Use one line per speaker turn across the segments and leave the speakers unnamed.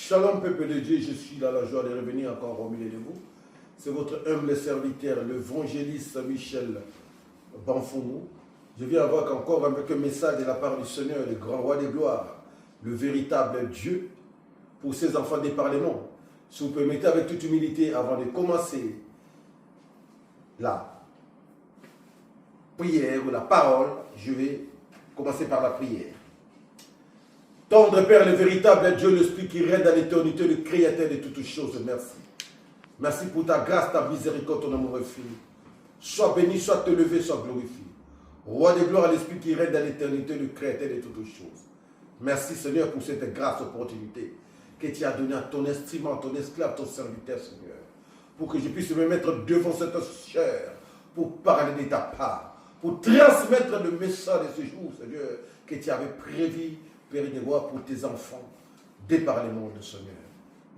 Shalom peuple de Dieu, je suis dans la joie de revenir encore au milieu de vous. C'est votre humble serviteur, l'évangéliste Michel Banfoumou. Je viens avoir encore avec un message de la part du Seigneur, le grand roi des gloires, le véritable Dieu, pour ses enfants des parlements. Si vous permettez avec toute humilité, avant de commencer la prière ou la parole, je vais commencer par la prière. Tendre Père, le véritable Dieu, l'Esprit qui règne dans l'éternité, le Créateur de toutes choses, merci. Merci pour ta grâce, ta miséricorde, ton amour infini. Sois béni, sois élevé, sois glorifié. Roi de gloire, l'Esprit qui règne dans l'éternité, le Créateur de toutes choses. Merci Seigneur pour cette grâce, opportunité que tu as donnée à ton instrument, ton esclave, ton serviteur Seigneur. Pour que je puisse me mettre devant cette chair, pour parler de ta part, pour transmettre le message de ce jour, Seigneur, que tu avais prévu, Père de gloire, pour tes enfants, des parlements de Seigneur.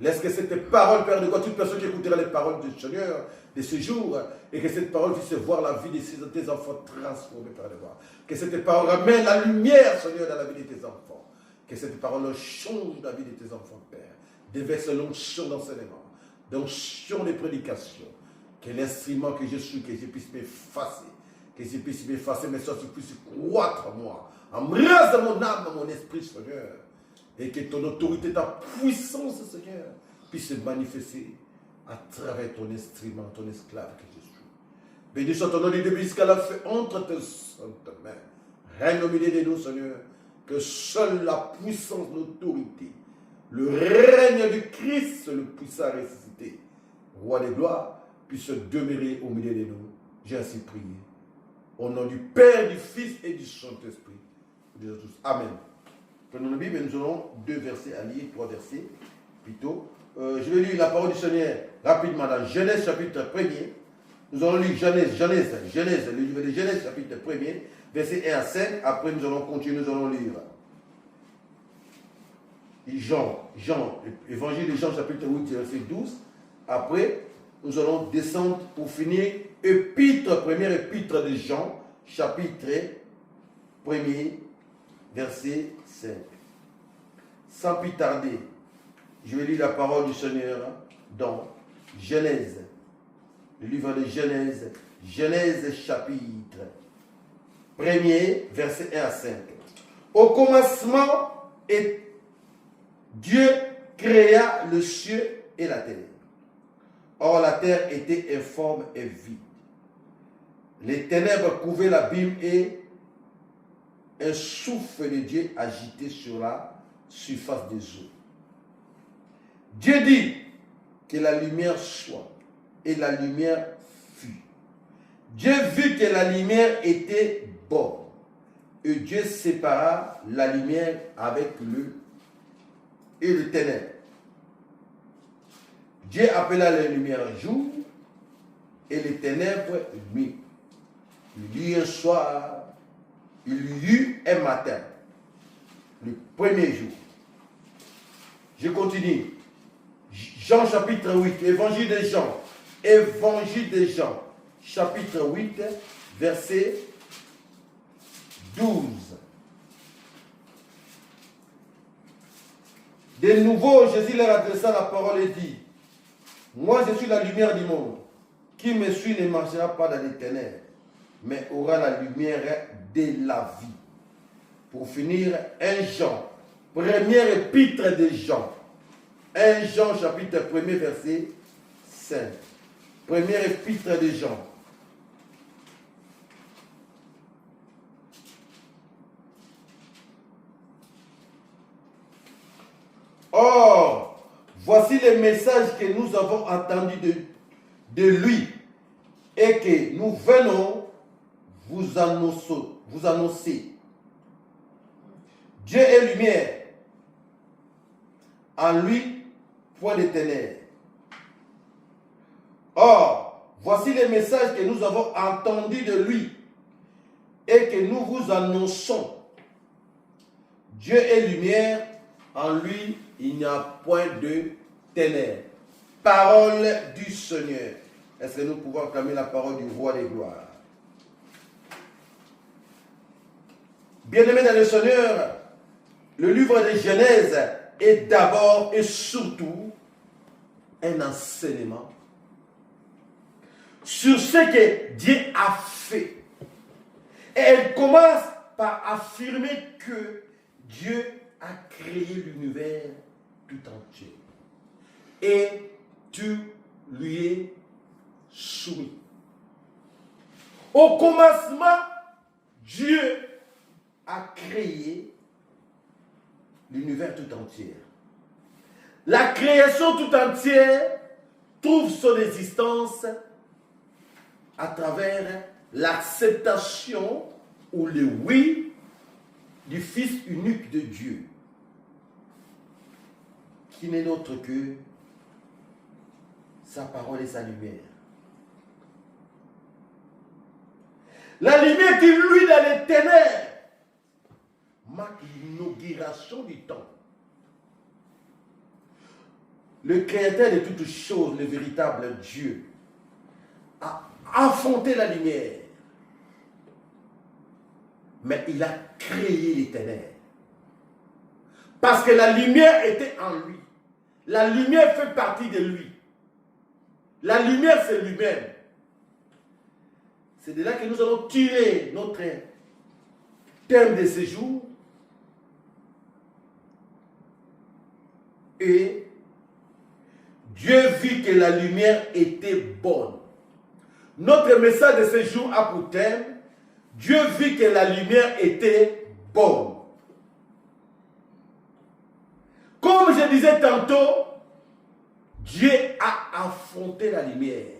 Laisse que cette parole, Père de gloire, toute personne qui écoutera les paroles du Seigneur de ce jour, et que cette parole puisse voir la vie de tes enfants transformés, Père de gloire. Que cette parole ramène la lumière, Seigneur, dans la vie de tes enfants. Que cette parole change la vie de tes enfants, Père. Déverse l'onction d'enseignement, d'onction de prédication. Que l'instrument que je suis, que je puisse m'effacer, que je puisse m'effacer, mais soit puisse croître en moi. Embrase mon âme, mon esprit, Seigneur. Et que ton autorité, ta puissance, Seigneur, puisse se manifester à travers ton instrument, ton esclave que je suis. Béni soit ton nom de Dieu jusqu'à la fin entre tes saintes mains. Règne au milieu de nous, Seigneur, que seule la puissance, l'autorité, le règne du Christ, le puissant ressuscité, roi des gloires, puisse demeurer au milieu de nous. J'ai ainsi prié. Au nom du Père, du Fils et du Saint-Esprit. Amen. Prenons la Bible et nous aurons deux versets à lire, trois versets plutôt. Je vais lire la parole du Seigneur rapidement dans Genèse chapitre 1er. Nous allons lire Genèse, le livre de Genèse chapitre 1er, versets 1 à 5. Après nous allons continuer, nous allons lire Jean, évangile de Jean chapitre 8, verset 12. Après, nous allons descendre pour finir première épître de Jean, chapitre 1er, verset 5. Sans plus tarder, je vais lire la parole du Seigneur dans Genèse, le livre de Genèse, Genèse chapitre 1er, verset 1 à 5. Au commencement, Dieu créa le ciel et la terre. Or, la terre était informe et vide. Les ténèbres couvraient l'abîme et un souffle de Dieu agité sur la surface des eaux. Dieu dit que la lumière soit, et la lumière fut. Dieu vit que la lumière était bonne, et Dieu sépara la lumière avec le ténèbre. Dieu appela la lumière jour, et les ténèbres nuit. Il y eut un soir, il y eut un matin, le premier jour. Je continue. Jean chapitre 8, évangile de Jean, chapitre 8, verset 12. De nouveau, Jésus leur adressa la parole et dit, moi je suis la lumière du monde. Qui me suit ne marchera pas dans les ténèbres, mais aura la lumière de la vie. Pour finir, 1 Jean, première épître de Jean. 1 Jean chapitre 1er verset 5. Première épître de Jean. Or, voici le message que nous avons entendu de lui et que nous venons vous annoncer. Dieu est lumière. En lui, point de ténèbres. Or, voici le message que nous avons entendu de lui et que nous vous annonçons. Dieu est lumière, en lui, il n'y a point de ténèbres. Parole du Seigneur. Est-ce que nous pouvons acclamer la parole du roi des gloires? Bien-aimés dans le Seigneur, le livre de Genèse est d'abord et surtout un enseignement sur ce que Dieu a fait. Et elle commence par affirmer que Dieu a créé l'univers tout entier. Et tu lui es soumis. Au commencement, Dieu a créé l'univers tout entier. La création tout entière trouve son existence à travers l'acceptation ou le oui du Fils unique de Dieu, qui n'est autre que sa parole et sa lumière. La lumière qui luit dans les ténèbres marque l'inauguration du temps. Le Créateur de toutes choses, le véritable Dieu, a affronté la lumière. Mais il a créé les ténèbres. Parce que la lumière était en lui. La lumière fait partie de lui. La lumière, c'est lui-même. C'est de là que nous allons tirer notre thème de ce jour. Et Dieu vit que la lumière était bonne. Notre message de ce jour a pour thème: Dieu vit que la lumière était bonne. Comme je disais tantôt, Dieu a affronté la lumière.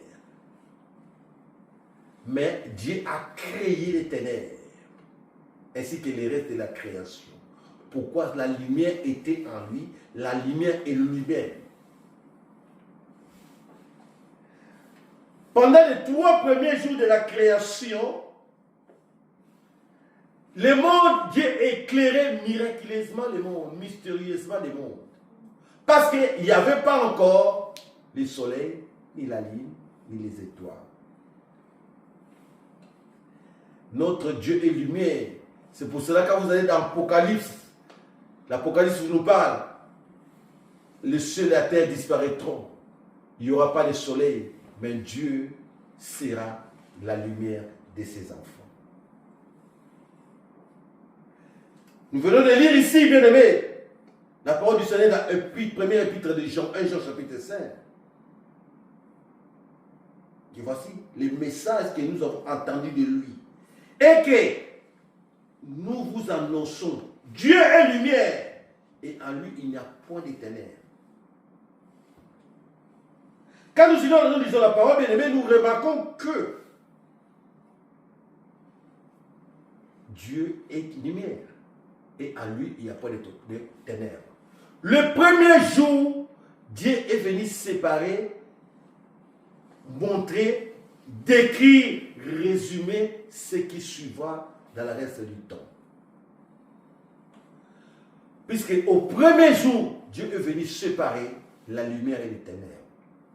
Mais Dieu a créé les ténèbres, ainsi que les restes de la création. Pourquoi? La lumière était en lui, la lumière est lui-même. Pendant les 3 premiers jours de la création, le monde, Dieu éclairait miraculeusement le monde, mystérieusement le monde. Parce qu'il n'y avait pas encore le soleil, ni la lune, ni les étoiles. Notre Dieu est lumière. C'est pour cela que quand vous allez dans l'Apocalypse nous parle, le ciel et la terre disparaîtront. Il n'y aura pas de soleil, mais Dieu sera la lumière de ses enfants. Nous venons de lire ici, bien-aimés, la parole du Seigneur dans le premier épître de Jean, 1 Jean chapitre 5. Et voici les messages que nous avons entendus de lui. Et que nous vous annonçons, Dieu est lumière, et en lui il n'y a point de ténèbres. Quand nous lisons la parole, bien aimé, nous remarquons que Dieu est lumière, et en lui il n'y a pas de ténèbres. Le premier jour, Dieu est venu séparer, montrer, décrire, résumer ce qui suivra dans le reste du temps. Puisque au premier jour, Dieu est venu séparer la lumière et les ténèbres.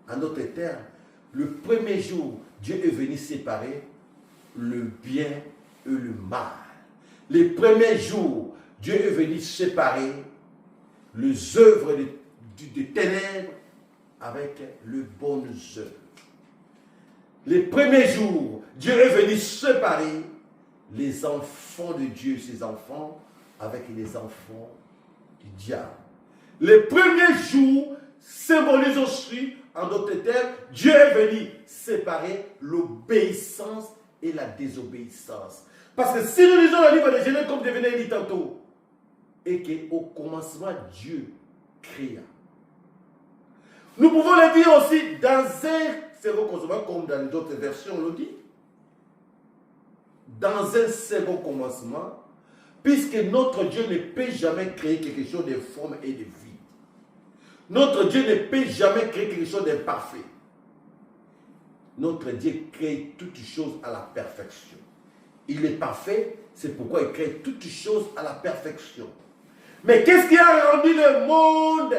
En d'autres termes, le premier jour, Dieu est venu séparer le bien et le mal. Les premiers jours, Dieu est venu séparer les œuvres de ténèbres avec les bonnes œuvres. Les premiers jours, Dieu est venu séparer les enfants de Dieu, ses enfants, avec les enfants du diable. Les premiers jours symbolisent aussi, en d'autres termes, Dieu est venu séparer l'obéissance et la désobéissance. Parce que si nous lisons le livre de Genèse, comme je venais de dire tantôt, et qu'au commencement, Dieu créa. Nous pouvons le dire aussi dans un second commencement, comme dans les autres versions, on le dit. Dans un second commencement, puisque notre Dieu ne peut jamais créer quelque chose de forme et de vide. Notre Dieu ne peut jamais créer quelque chose d'imparfait. Notre Dieu crée toutes choses à la perfection. Il est parfait, c'est pourquoi il crée toutes choses à la perfection. Mais qu'est-ce qui a rendu le monde,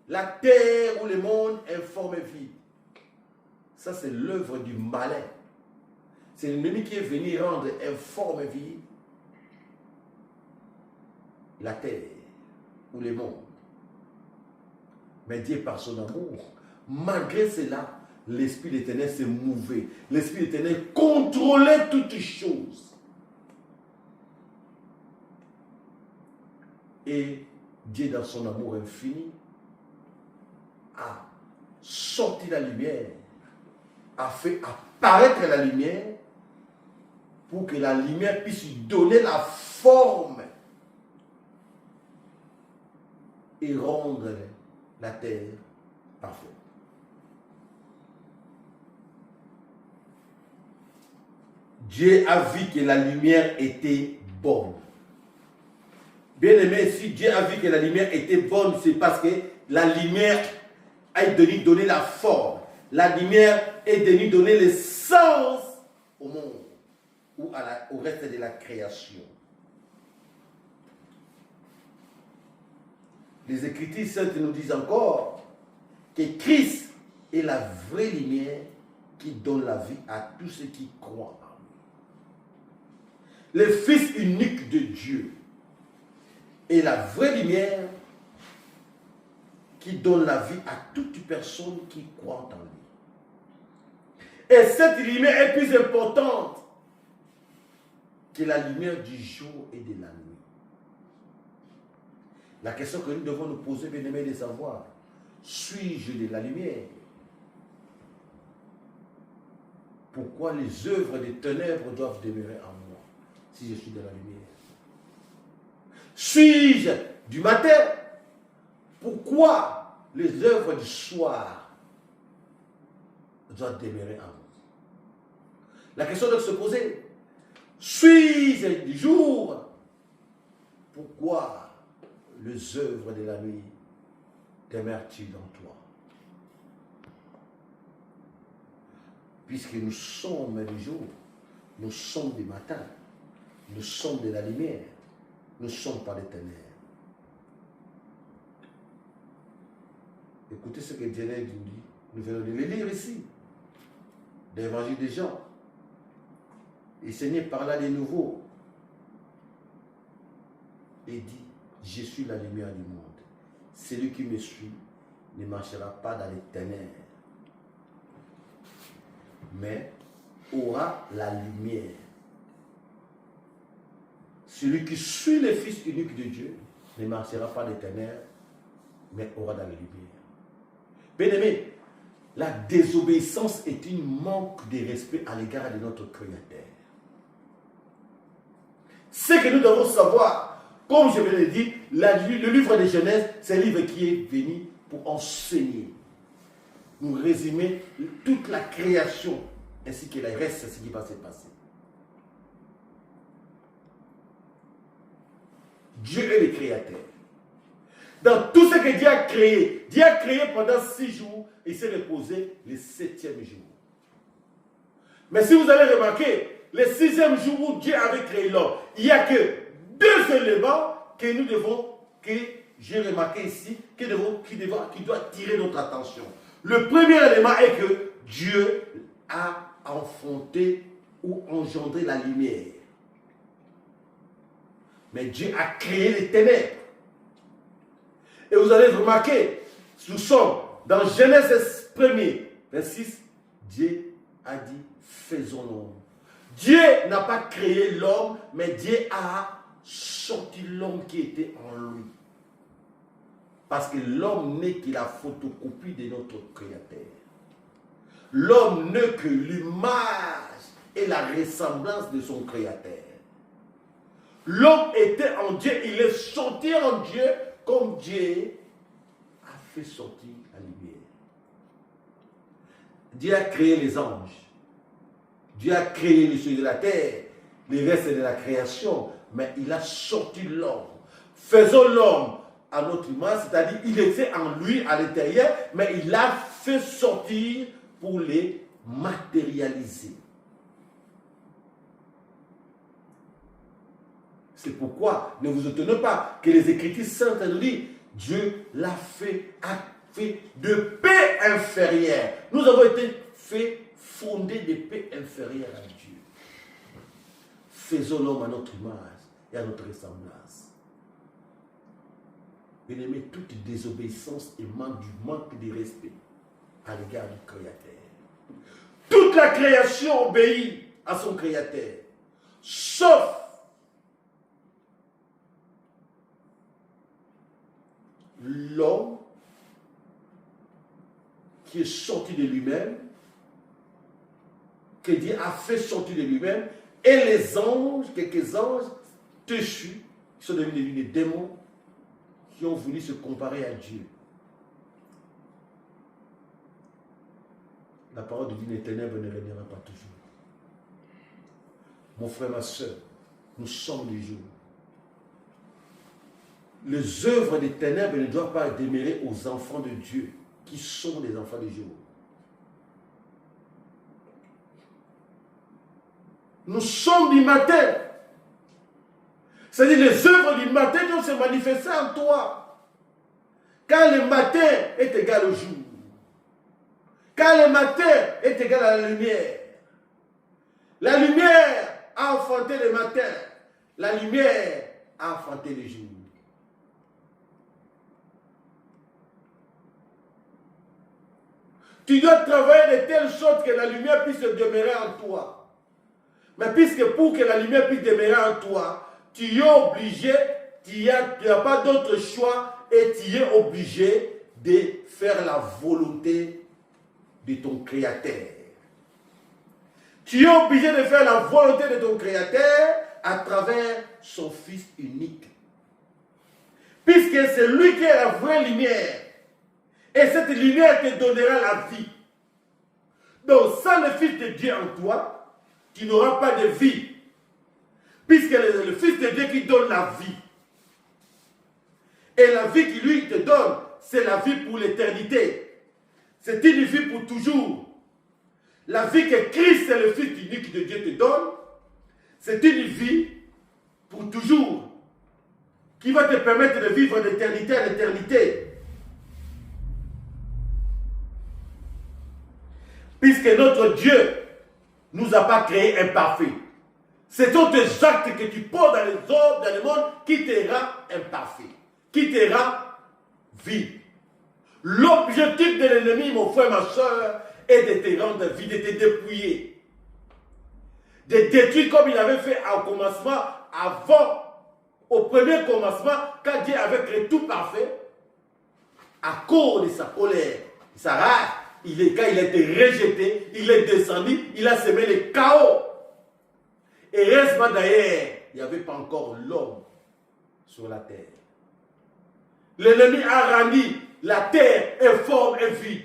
la terre ou le monde informe et vide? Ça, c'est l'œuvre du malin. C'est l'ennemi qui est venu rendre informe et vide la terre ou le monde. Mais Dieu, par son amour, malgré cela, l'Esprit d'Éternel s'est mouvé. L'Esprit d'Éternel contrôlait toutes choses. Et Dieu, dans son amour infini, a sorti la lumière, a fait apparaître la lumière pour que la lumière puisse lui donner la forme et rendre la terre parfaite. Dieu a vu que la lumière était bonne. Bien aimé, si Dieu a vu que la lumière était bonne, c'est parce que la lumière a donné la forme. La lumière est venue donner le sens au monde ou au reste de la création. Les Écritures saintes nous disent encore que Christ est la vraie lumière qui donne la vie à tous ceux qui croient en lui. Le Fils unique de Dieu est la vraie lumière qui donne la vie à toute personne qui croit en lui. Et cette lumière est plus importante que la lumière du jour et de la nuit. La question que nous devons nous poser, bien aimés, est de savoir, suis-je de la lumière? Pourquoi les œuvres des ténèbres doivent demeurer en moi si je suis de la lumière? Suis-je du matin? Pourquoi les œuvres du soir doivent demeurer en vous? La question doit se poser. Suis-je du jour? Pourquoi les œuvres de la nuit demeurent-ils en toi? Puisque nous sommes du jour, nous sommes du matin, nous sommes de la lumière, nous ne sommes pas des ténèbres. Écoutez ce que Dieu nous dit. Nous venons de le lire ici. L'évangile des Jean. Et Seigneur parla de nouveau. Et dit, je suis la lumière du monde. Celui qui me suit ne marchera pas dans les ténèbres, mais aura la lumière. Celui qui suit le Fils unique de Dieu ne marchera pas dans les ténèbres, mais aura dans la lumière. Bien-aimé, la désobéissance est un manque de respect à l'égard de notre Créateur. Ce que nous devons savoir, comme je vous l'ai dit, le livre de Genèse, c'est un livre qui est venu pour enseigner, nous résumer toute la création, ainsi que le reste, ce qui va se passer. Dieu est le créateur. Dans tout ce que Dieu a créé pendant 6 jours, et s'est reposé le 7e jour. Mais si vous allez remarquer, le 6e jour où Dieu avait créé l'homme, il n'y a que 2 éléments que nous devons, que j'ai remarqué ici, qui doit attirer notre attention. Le premier élément est que Dieu a enfanté ou engendré la lumière. Mais Dieu a créé les ténèbres. Et vous allez remarquer, nous sommes dans Genèse 1er, verset 6, Dieu a dit, faisons l'homme. Dieu n'a pas créé l'homme, mais Dieu a sorti l'homme qui était en lui. Parce que l'homme n'est que la photocopie de notre Créateur. L'homme n'est que l'image et la ressemblance de son Créateur. L'homme était en Dieu, il est sorti en Dieu comme Dieu a fait sortir la lumière. Dieu a créé les anges. Dieu a créé les cieux de la terre, les restes de la création, mais il a sorti l'homme. Faisons l'homme à notre image, c'est-à-dire il était en lui à l'intérieur, mais il l'a fait sortir pour les matérialiser. C'est pourquoi ne vous étonnez pas que les Écritures saintes nous disent Dieu l'a fait, a fait de paix inférieure. Nous avons été faits fondés de paix inférieure à Dieu. Faisons l'homme à notre image et à notre ressemblance. Bien-aimé, toute désobéissance et manque de respect à l'égard du Créateur. Toute la création obéit à son Créateur, sauf l'homme qui est sorti de lui-même, que Dieu a fait sortir de lui-même, et les anges, quelques anges déchus, qui sont devenus des démons, qui ont voulu se comparer à Dieu. La parole de Dieu, les ténèbres ne régnera pas toujours. Mon frère, ma soeur, nous sommes les jours. Les œuvres des ténèbres ne doivent pas demeurer aux enfants de Dieu, qui sont les enfants du jour. Nous sommes du matin. C'est-à-dire les œuvres du matin doivent se manifester en toi. Car le matin est égal au jour. Car le matin est égal à la lumière. La lumière a enfanté le matin. La lumière a enfanté le jour. Tu dois travailler de telle sorte que la lumière puisse demeurer en toi. Mais puisque pour que la lumière puisse demeurer en toi, tu es obligé, tu n'as pas d'autre choix et tu es obligé de faire la volonté de ton Créateur. Tu es obligé de faire la volonté de ton Créateur à travers son Fils unique. Puisque c'est lui qui est la vraie lumière. Et cette lumière te donnera la vie. Donc, sans le Fils de Dieu en toi, tu n'auras pas de vie. Puisque le Fils de Dieu qui donne la vie. Et la vie qui lui te donne, c'est la vie pour l'éternité. C'est une vie pour toujours. La vie que Christ, c'est le Fils unique de Dieu te donne, c'est une vie pour toujours. Qui va te permettre de vivre d'éternité à l'éternité. Puisque notre Dieu ne nous a pas créés imparfaits. Ce sont tes actes que tu poses dans les autres, dans le monde, qui te rend imparfait, qui te rend vide. L'objectif de l'ennemi, mon frère, ma soeur, est de te rendre vide, de te dépouiller. De détruire comme il avait fait au commencement, au premier commencement, quand Dieu avait créé tout parfait, à cause de sa colère, de sa rage. Quand il a été rejeté, il est descendu, il a semé le chaos. Et heureusement d'ailleurs, il n'y avait pas encore l'homme sur la terre. L'ennemi a rendu la terre informe et vide.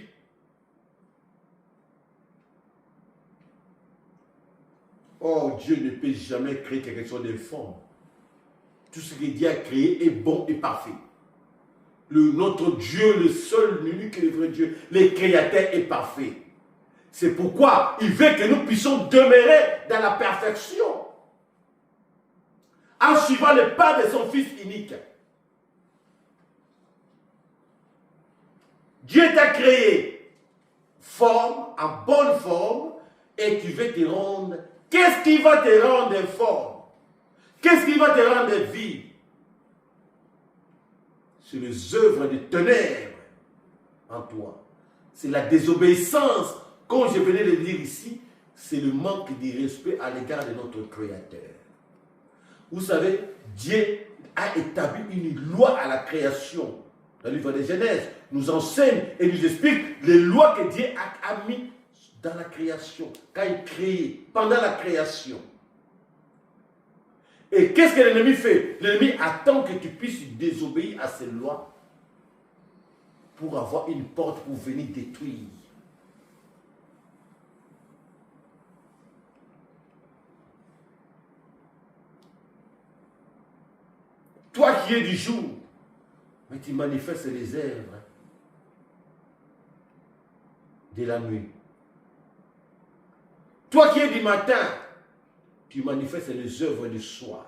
Oh, Dieu ne peut jamais créer quelque chose d'informe. Tout ce que Dieu a créé est bon et parfait. Notre Dieu, le seul, l'unique et le vrai Dieu, le Créateur est parfait. C'est pourquoi il veut que nous puissions demeurer dans la perfection. En suivant le pas de son Fils unique. Dieu t'a créé en bonne forme, et tu veux te rendre. Qu'est-ce qui va te rendre forme? Qu'est-ce qui va te rendre vie? C'est les œuvres de ténèbres en toi. C'est la désobéissance. Comme je venais de le dire ici, c'est le manque de respect à l'égard de notre Créateur. Vous savez, Dieu a établi une loi à la création. Dans le livre de Genèse, nous enseigne et nous explique les lois que Dieu a mis dans la création, quand il crée, pendant la création. Et qu'est-ce que l'ennemi fait? L'ennemi attend que tu puisses désobéir à ces lois pour avoir une porte pour venir détruire. Toi qui es du jour, mais tu manifestes les œuvres de la nuit. Toi qui es du matin, tu manifestes les œuvres du soir.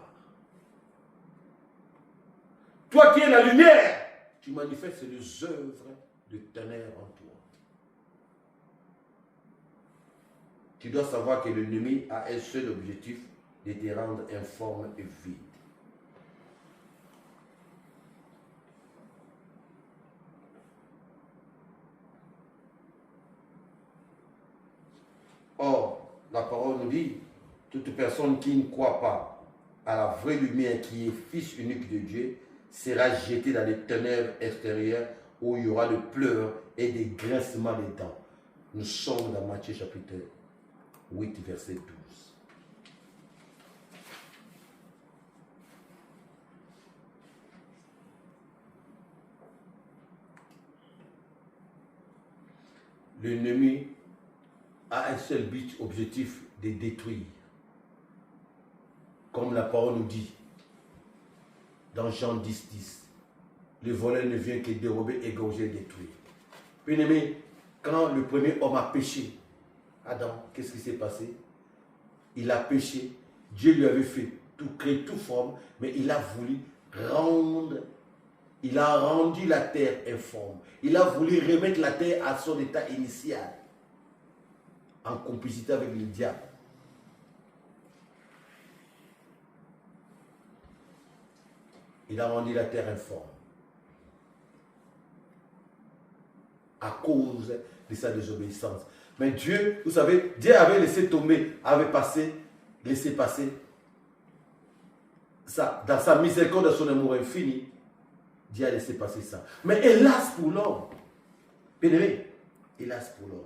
Toi qui es la lumière, tu manifestes les œuvres de ténèbres en toi. Tu dois savoir que l'ennemi a un seul objectif, de te rendre informe et vide. la parole nous dit, toute personne qui ne croit pas à la vraie lumière qui est Fils unique de Dieu sera jetée dans les ténèbres extérieures où il y aura des pleurs et des grincements des dents. Nous sommes dans Matthieu chapitre 8, verset 12. L'ennemi a un seul but, objectif, de détruire. Comme la parole nous dit dans Jean 10, 10. Le voleur ne vient que dérober, égorger, détruire. Bien-aimé, quand le premier homme a péché, Adam, qu'est-ce qui s'est passé? Il a péché. Dieu lui avait fait tout, créé toute forme, mais il a voulu rendre, il a rendu la terre informe. Il a voulu remettre la terre à son état initial, en complicité avec le diable. Il a rendu la terre informe. À cause de sa désobéissance. Mais Dieu, vous savez, Dieu avait laissé tomber, avait laissé passer ça. Dans sa miséricorde, dans son amour infini, Dieu a laissé passer ça. Mais hélas pour l'homme, bien-aimé, hélas pour l'homme,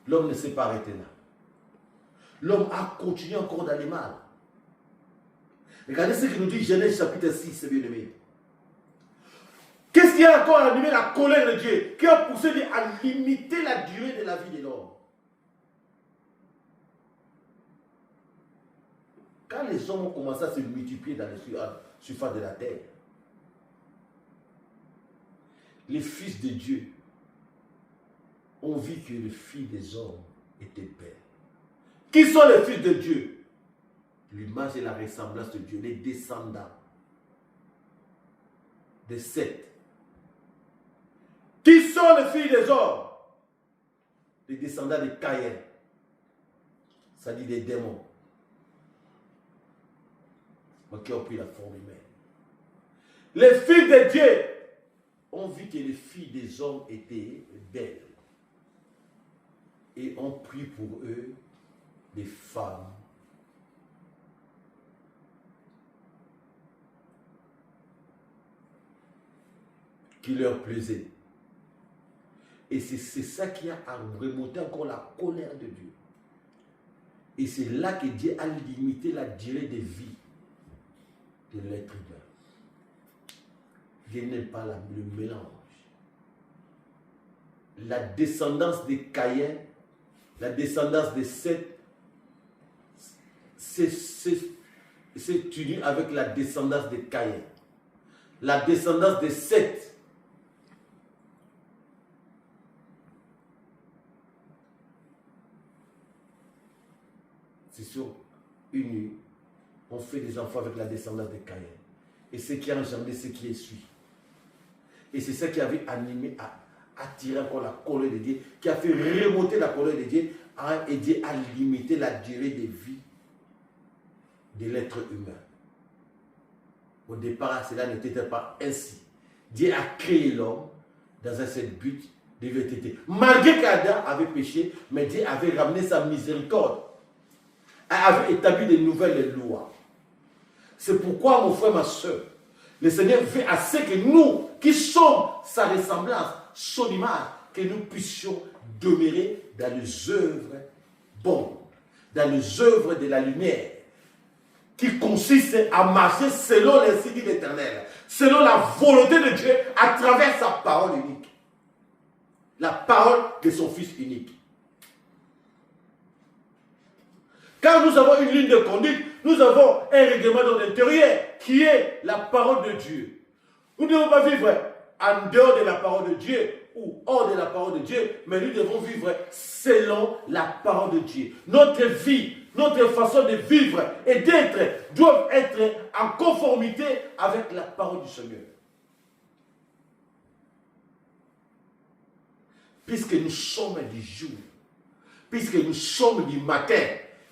l'homme ne s'est pas arrêté là. L'homme a continué encore dans le mal. Regardez ce que nous dit Genèse chapitre 6, bien-aimé. Qu'est-ce qui a encore animé la colère de Dieu, qui a poussé Dieu à limiter la durée de la vie de l'homme? Quand les hommes ont commencé à se multiplier dans la surface de la terre, les fils de Dieu ont vu que les filles des hommes étaient belles. Qui sont les fils de Dieu? L'image et la ressemblance de Dieu, les descendants de Seth. Qui sont les filles des hommes? Les descendants de Caïn. Ça dit des démons. Mais qui ont pris la forme humaine. Les filles de Dieu ont vu que les filles des hommes étaient belles. Et ont pris pour eux des femmes qui leur plaisaient. Et c'est ça qui a remonté encore la colère de Dieu. Et c'est là que Dieu a limité la durée de vie de l'être humain. Dieu n'aime pas le mélange. La descendance de Caïn, la descendance de Seth, c'est uni avec la descendance de Caïn. La descendance de Seth, c'est sur unis, on fait des enfants avec la descendance de Caïn. Et ce qui a engendré ce qui est suit. Et c'est ça qui avait animé à attirer encore la colère de Dieu, qui a fait remonter la colère de Dieu, et Dieu a limité la durée de vie de l'être humain. Au départ, cela n'était pas ainsi. Dieu a créé l'homme dans un seul but de vérité. Malgré qu'Adam avait péché, mais Dieu avait ramené sa miséricorde, avait établi de nouvelles lois. C'est pourquoi, mon frère, ma soeur, le Seigneur veut à ce que nous, qui sommes sa ressemblance, son image, que nous puissions demeurer dans les œuvres bonnes, dans les œuvres de la lumière, qui consiste à marcher selon les signes de l'Éternel, selon la volonté de Dieu, à travers sa parole unique. La parole de son Fils unique. Quand nous avons une ligne de conduite, nous avons un règlement dans l'intérieur qui est la parole de Dieu. Nous ne devons pas vivre en dehors de la parole de Dieu ou hors de la parole de Dieu, mais nous devons vivre selon la parole de Dieu. Notre vie, notre façon de vivre et d'être doivent être en conformité avec la parole du Seigneur. Puisque nous sommes du jour, puisque nous sommes du matin,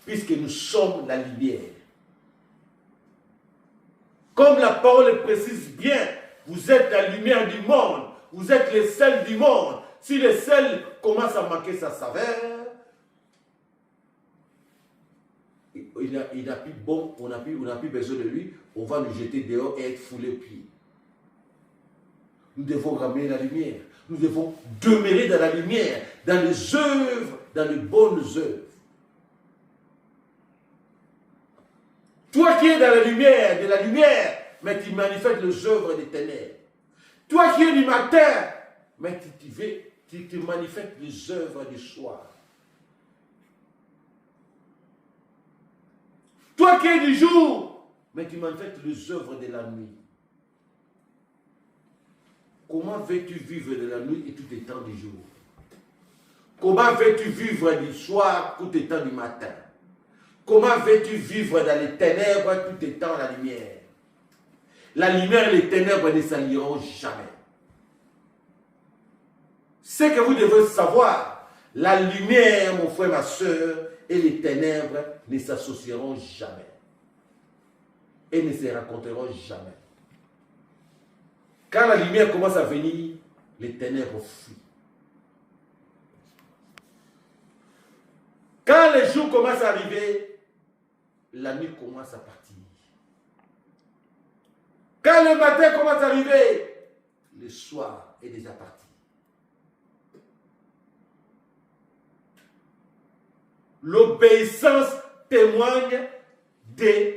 puisque nous sommes la lumière. Comme la parole le précise bien, vous êtes la lumière du monde, vous êtes le sel du monde. Si le sel commence à manquer sa saveur, il n'a plus bon, on n'a plus besoin de lui, on va le jeter dehors et être foulé aux pieds. Nous devons ramener la lumière. Nous devons demeurer dans la lumière, dans les œuvres, dans les bonnes œuvres. Toi qui es dans la lumière, de la lumière, mais tu manifestes les œuvres des ténèbres. Toi qui es du matin, mais tu manifestes les œuvres du soir. Toi qui es du jour, mais tu manifestes les œuvres de la nuit. Comment veux-tu vivre de la nuit et tout étant du jour? Comment veux-tu vivre du soir tout étant du matin? Comment veux-tu vivre dans les ténèbres tout étant la lumière? La lumière et les ténèbres ne s'allieront jamais. Ce que vous devez savoir, la lumière, mon frère, ma soeur, et les ténèbres ne s'associeront jamais. Et ne se rencontreront jamais. Quand la lumière commence à venir, les ténèbres fuient. Quand les jours commencent à arriver, la nuit commence à partir. Quand le matin commence à arriver, le soir est déjà parti. L'obéissance témoigne de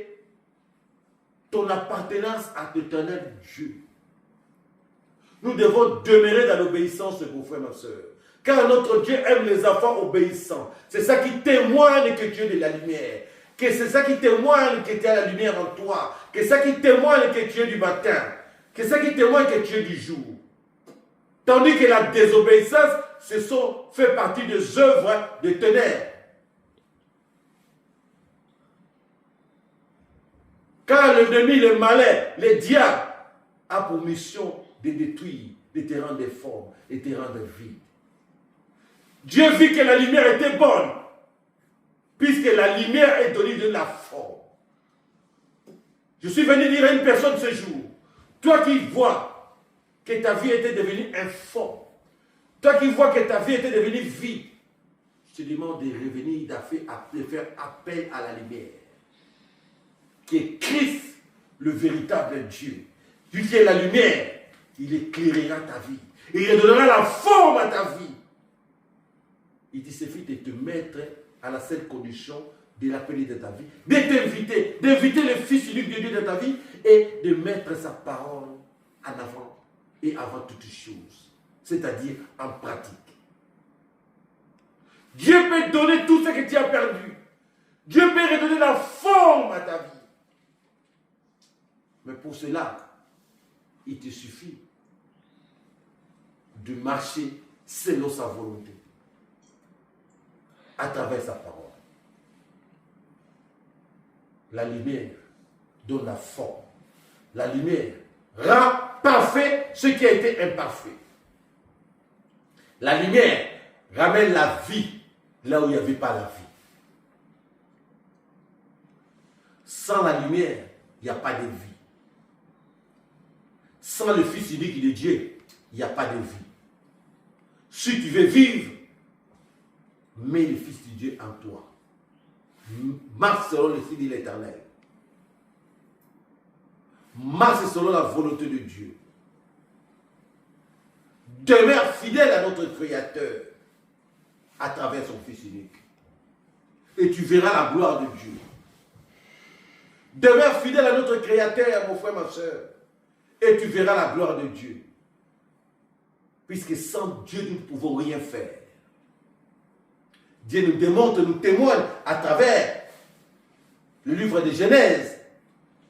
ton appartenance à l'éternel Dieu. Nous devons demeurer dans l'obéissance, mon frère, ma soeur. Car notre Dieu aime les enfants obéissants. C'est ça qui témoigne que tu es de la lumière. Que c'est ça qui témoigne que tu as la lumière en toi. Que c'est ça qui témoigne que tu es du matin. Que c'est ça qui témoigne que tu es du jour. Tandis que la désobéissance, fait partie des œuvres de ténèbres. Car l'ennemi, le malin, le diable, a pour mission de détruire, de te rendre forme et de te rendre vide. Dieu vit que la lumière était bonne, puisque la lumière est donnée de la forme. Je suis venu dire à une personne ce jour, toi qui vois que ta vie était devenue informe, toi qui vois que ta vie était devenue vide, je te demande de revenir, de faire appel à la lumière, qui est Christ, le véritable Dieu. Lui qui est la lumière, il éclairera ta vie. Il redonnera la forme à ta vie. Il te suffit de te mettre à la seule condition de l'appeler de ta vie, de t'inviter, d'inviter le Fils unique de Dieu dans ta vie et de mettre sa parole en avant et avant toutes choses, c'est-à-dire en pratique. Dieu peut donner tout ce que tu as perdu. Dieu peut redonner la forme à ta vie. Mais pour cela, il te suffit de marcher selon sa volonté, à travers sa parole. La lumière donne la forme. La lumière rend parfait ce qui a été imparfait. La lumière ramène la vie là où il n'y avait pas la vie. Sans la lumière, il n'y a pas de vie. Sans le Fils unique de Dieu, il n'y a pas de vie. Si tu veux vivre, mets le Fils de Dieu en toi. Marche selon le style de l'Éternel. Marche selon la volonté de Dieu. Demeure fidèle à notre Créateur à travers son Fils unique. Et tu verras la gloire de Dieu. Demeure fidèle à notre Créateur, mon frère, ma soeur. Et tu verras la gloire de Dieu. Puisque sans Dieu, nous ne pouvons rien faire. Dieu nous démontre, nous témoigne à travers le livre de Genèse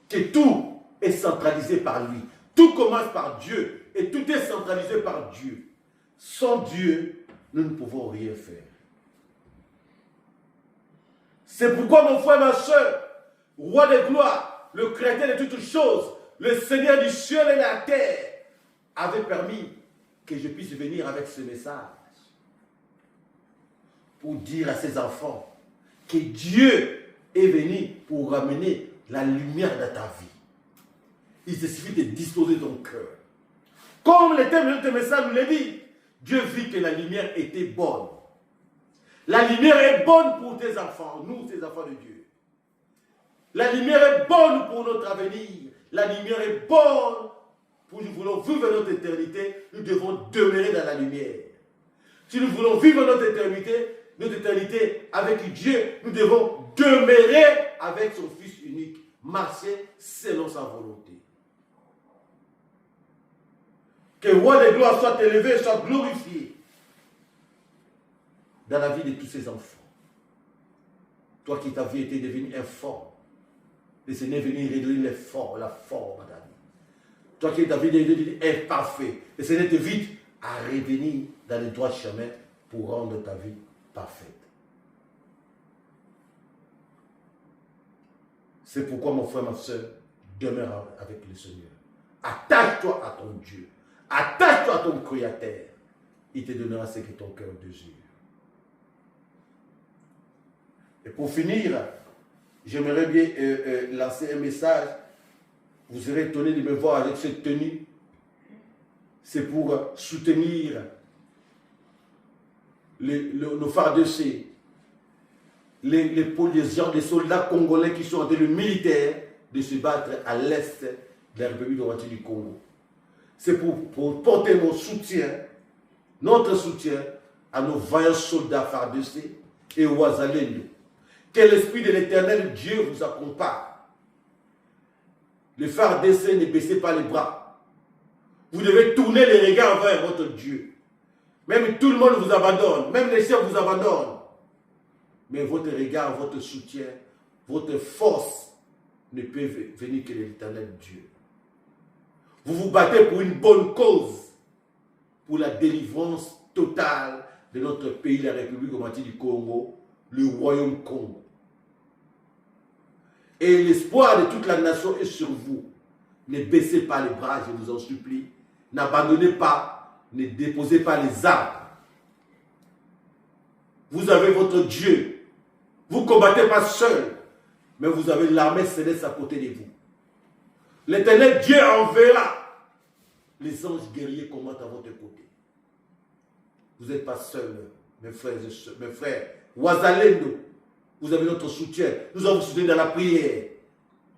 que tout est centralisé par lui. Tout commence par Dieu et tout est centralisé par Dieu. Sans Dieu, nous ne pouvons rien faire. C'est pourquoi, mon frère, ma soeur, roi de gloire, le créateur de toutes choses, le Seigneur du ciel et de la terre, avait permis que je puisse venir avec ce message pour dire à ses enfants que Dieu est venu pour ramener la lumière dans ta vie. Il te suffit de disposer ton cœur. Comme le thème de notre message nous l'a dit, Dieu vit que la lumière était bonne. La lumière est bonne pour tes enfants, nous, tes enfants de Dieu. La lumière est bonne pour notre avenir. La lumière est bonne pour nous voulons vivre notre éternité. Nous devons demeurer dans la lumière. Si nous voulons vivre notre éternité avec Dieu, nous devons demeurer avec son Fils unique, marcher selon sa volonté. Que le roi de gloire soit élevé, soit glorifié dans la vie de tous ses enfants. Toi qui ta vie était devenue informe, le Seigneur est venu réduire la forme de la vie. Toi qui ta vie était devenue imparfait, le Seigneur t'invite à revenir dans le droit chemin pour rendre ta vie parfaite. C'est pourquoi mon frère, ma soeur, demeure avec le Seigneur. Attache-toi à ton Dieu. Attache-toi à ton Créateur. Il te donnera ce que ton cœur désire. Et pour finir, j'aimerais bien lancer un message. Vous serez étonné de me voir avec cette tenue. C'est pour soutenir nos FARDC, les soldats congolais qui sont en train de militaires de se battre à l'est de la République démocratique du Congo. C'est pour porter mon soutien, notre soutien à nos vaillants soldats FARDC et aux Wazalendo. Que l'Esprit de l'Éternel Dieu vous accompagne. Les FARDC, ne baissez pas les bras. Vous devez tourner les regards vers votre Dieu. Même tout le monde vous abandonne, même les chefs vous abandonnent. Mais votre regard, votre soutien, votre force ne peut venir que de l'Éternel Dieu. Vous vous battez pour une bonne cause, pour la délivrance totale de notre pays, la République démocratique du Congo, le Royaume Congo. Et l'espoir de toute la nation est sur vous. Ne baissez pas les bras, je vous en supplie. N'abandonnez pas, ne déposez pas les armes. Vous avez votre Dieu. Vous ne combattez pas seul, mais vous avez l'armée céleste à côté de vous. L'Éternel Dieu enverra les anges guerriers combattent à votre côté. Vous n'êtes pas seul, mes frères et soeurs, mes frères. Wazalendo, vous avez notre soutien. Nous allons vous soutenir dans la prière.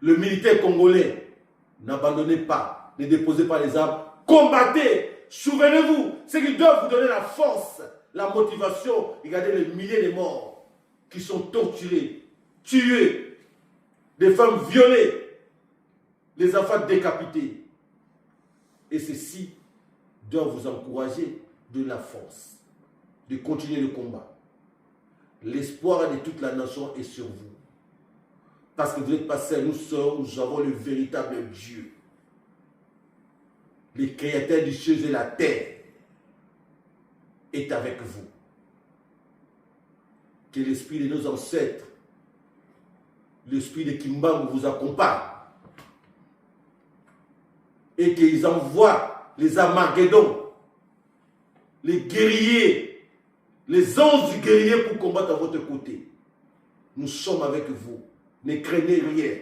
Le militaire congolais, n'abandonnez pas, ne déposez pas les armes. Combattez. Souvenez-vous, c'est qu'ils doivent vous donner la force, la motivation. Regardez les milliers de morts qui sont torturés, tués, des femmes violées, les enfants décapités. Et ceci doit vous encourager de la force, de continuer le combat. L'espoir de toute la nation est sur vous. Parce que vous n'êtes pas seuls, nous avons le véritable Dieu. Le créateur du ciel et la terre est avec vous. Que l'esprit de nos ancêtres, l'esprit de Kimbangu vous accompagne. Et qu'ils envoient les Armageddon, les guerriers, les anges guerriers pour combattre à votre côté. Nous sommes avec vous. Ne craignez rien.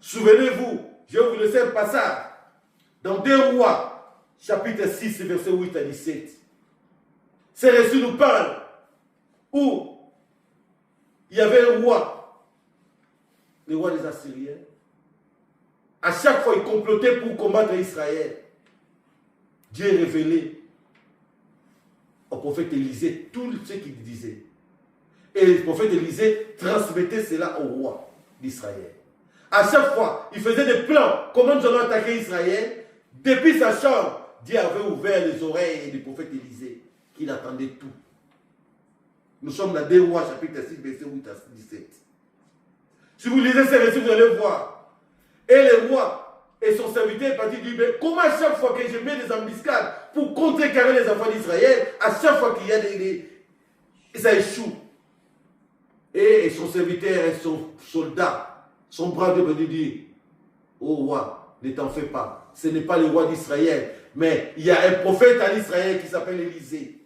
Souvenez-vous, je vais vous laisser un passage dans 2 Rois, chapitre 6, verset 8 à 17. Ces récits nous parlent où il y avait un roi, le roi des Assyriens. À chaque fois, il complotait pour combattre Israël. Dieu révélait au prophète Élisée tout ce qu'il disait. Et le prophète Élisée transmettait cela au roi d'Israël. À chaque fois, il faisait des plans. Comment nous allons attaquer Israël? Depuis sa chambre, Dieu avait ouvert les oreilles du prophète Élisée, qu'il attendait tout. Nous sommes dans 2 Rois, chapitre 6, verset 8 à 17. Si vous lisez ces récits, vous allez voir. Et le roi et son serviteur partit dire, mais comment à chaque fois que je mets des embuscades pour contrecarrer les enfants d'Israël, à chaque fois qu'il y a ça échoue. Et son serviteur et son soldat, son brave de dire, oh roi, ne t'en fais pas. Ce n'est pas le roi d'Israël, mais il y a un prophète en Israël qui s'appelle Élisée,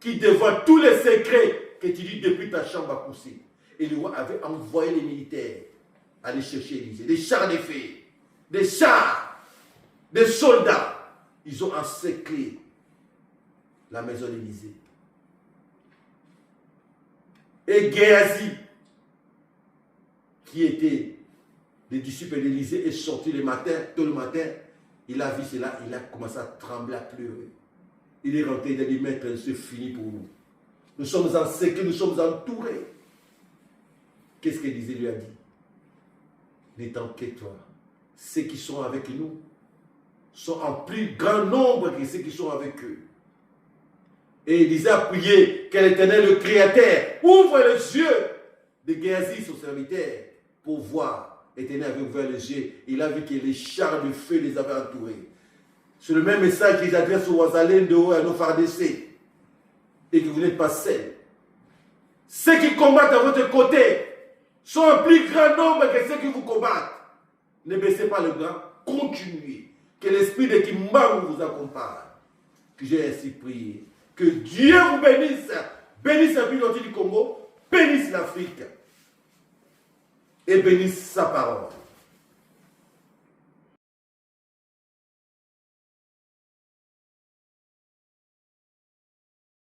qui dévoile tous les secrets que tu dis depuis ta chambre à coucher. Et le roi avait envoyé les militaires aller chercher Élisée, des chars d'effet, des chars, des soldats. Ils ont encerclé la maison d'Élisée. Et Géasi, qui étaient les disciples d'Élisée est sorti le matin, tôt le matin. Il a vu cela, il a commencé à trembler, à pleurer. Il est rentré, il a dit, maître, c'est fini pour nous. Nous sommes encerclés, nous sommes entourés. Qu'est-ce qu'Élisée lui a dit? Ne t'inquiète pas. Ceux qui sont avec nous sont en plus grand nombre que ceux qui sont avec eux. Et Élisée a prié que l'Éternel, le Créateur, ouvre les yeux de Géasi, son serviteur, pour voir. L'Éternel avait ouvert les yeux. Il a vu que les chars de feu les avaient entourés. C'est le même message qu'ils adressent aux Wazalènes de haut et à nos FARDC. Et que vous n'êtes pas seuls. Ceux qui combattent à votre côté sont un plus grand nombre que ceux qui vous combattent. Ne baissez pas le bras, continuez. Que l'esprit de Kimbangu vous accompagne. Que j'ai ainsi prié. Que Dieu vous bénisse. Bénisse la ville entière du Congo. Bénisse l'Afrique. Et bénisse sa parole.